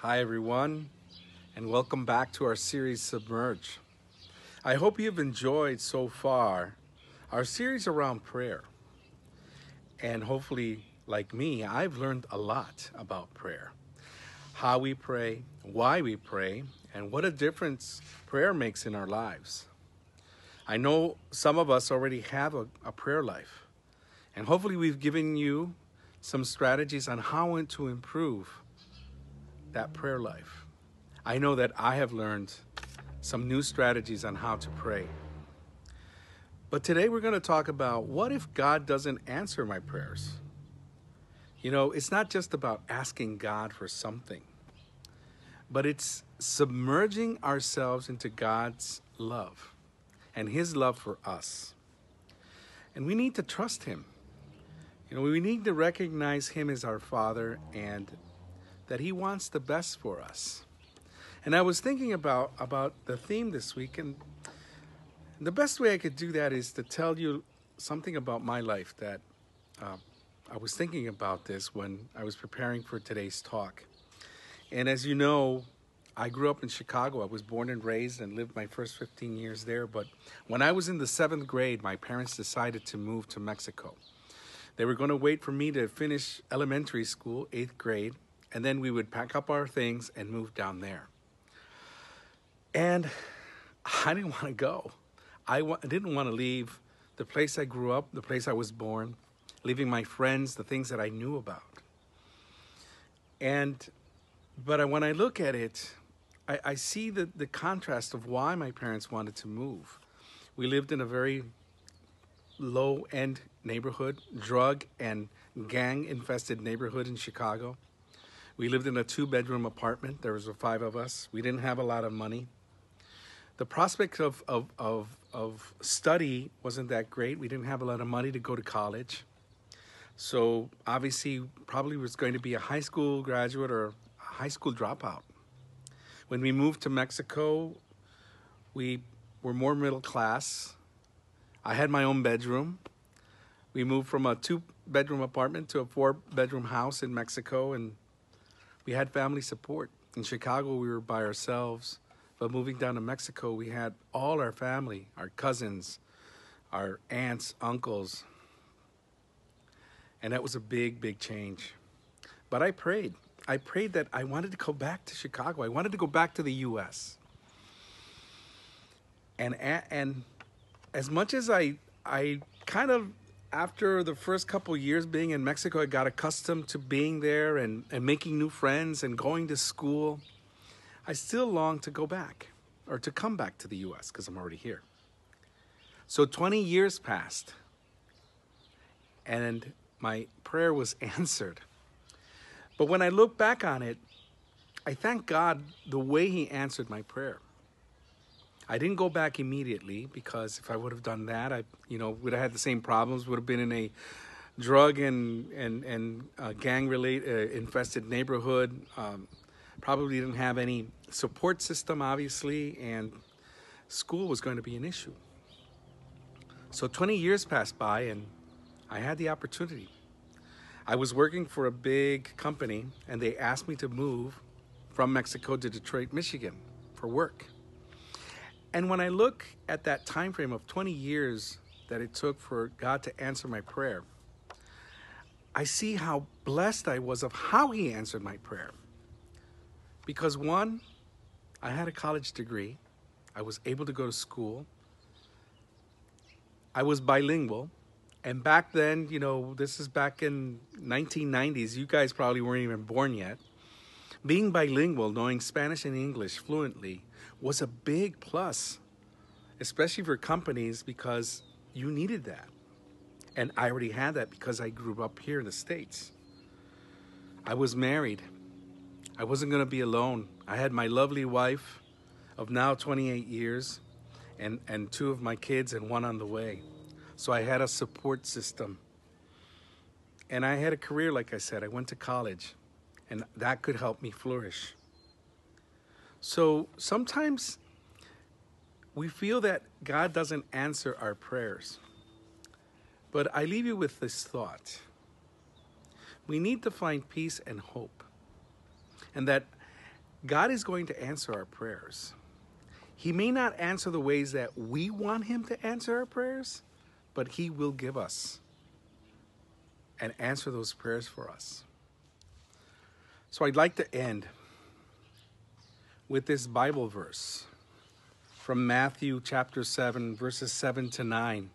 Hi, everyone, and welcome back to our series Submerge. I hope you've enjoyed so far our series around prayer. And hopefully, like me, I've learned a lot about prayer, how we pray, why we pray, and what a difference prayer makes in our lives. I know some of us already have a prayer life, and hopefully, we've given you some strategies on how to improve that prayer life. I know that I have learned some new strategies on how to pray. But today we're going to talk about what if God doesn't answer my prayers? You know, it's not just about asking God for something, but it's submerging ourselves into God's love and His love for us. And we need to trust Him. You know, we need to recognize Him as our Father and that He wants the best for us. And I was thinking about the theme this week, and the best way I could do that is to tell you something about my life that I was thinking about this when I was preparing for today's talk. And as you know, I grew up in Chicago. I was born and raised and lived my first 15 years there. But when I was in the 7th grade, my parents decided to move to Mexico. They were going to wait for me to finish elementary school, 8th grade, and then we would pack up our things and move down there. And I didn't want to go. I didn't want to leave the place I grew up, the place I was born, leaving my friends, the things that I knew about. But when I look at it, I see the contrast of why my parents wanted to move. We lived in a very low-end neighborhood, drug and gang-infested neighborhood in Chicago. We lived in a 2-bedroom apartment. There was 5 of us. We didn't have a lot of money. The prospect of study wasn't that great. We didn't have a lot of money to go to college. So obviously probably was going to be a high school graduate or a high school dropout. When we moved to Mexico, we were more middle class. I had my own bedroom. We moved from a 2-bedroom apartment to a 4-bedroom house in Mexico, and we had family support. In Chicago, we were by ourselves. But moving down to Mexico, we had all our family, our cousins, our aunts, uncles. And that was a big, big change. But I prayed. I prayed that I wanted to go back to Chicago. I wanted to go back to the U.S. And as much as I kind of, after the first couple years being in Mexico, I got accustomed to being there and making new friends and going to school, I still long to go back or to come back to the U.S. because I'm already here. So 20 years passed and my prayer was answered. But when I look back on it, I thank God the way He answered my prayer. I didn't go back immediately because if I would have done that, I would have had the same problems, would have been in a drug and gang-related infested neighborhood. Probably didn't have any support system, obviously, and school was going to be an issue. So 20 years passed by, and I had the opportunity. I was working for a big company, and they asked me to move from Mexico to Detroit, Michigan for work. And when I look at that time frame of 20 years that it took for God to answer my prayer, I see how blessed I was of how He answered my prayer. Because one, I had a college degree. I was able to go to school. I was bilingual. And back then, this is back in 1990s. You guys probably weren't even born yet. Being bilingual, knowing Spanish and English fluently, was a big plus, especially for companies because you needed that. And I already had that because I grew up here in the States. I was married. I wasn't going to be alone. I had my lovely wife of now 28 years and 2 of my kids and 1 on the way. So I had a support system. And I had a career, like I said. I went to college, and that could help me flourish. So sometimes we feel that God doesn't answer our prayers. But I leave you with this thought. We need to find peace and hope. And that God is going to answer our prayers. He may not answer the ways that we want him to answer our prayers, but he will give us and answer those prayers for us. So I'd like to end with this Bible verse from Matthew chapter 7, verses 7 to 9.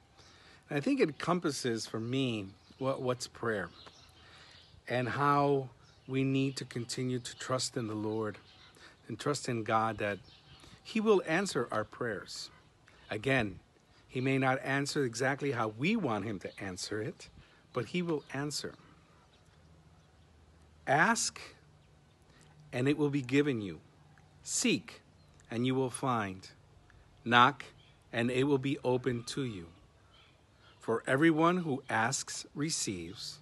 And I think it encompasses for me what's prayer and how we need to continue to trust in the Lord and trust in God that he will answer our prayers. Again, he may not answer exactly how we want him to answer it, but he will answer. Ask, and it will be given you. Seek, and you will find. Knock, and it will be opened to you. For everyone who asks receives,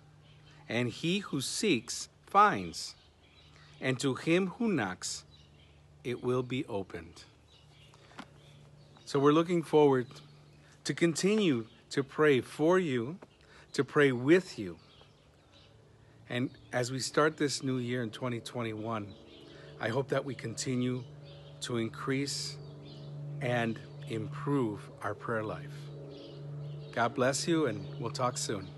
and he who seeks finds, and to him who knocks it will be opened. So we're looking forward to continue to pray for you, to pray with you. And as we start this new year in 2021, I hope that we continue to increase and improve our prayer life. God bless you, and we'll talk soon.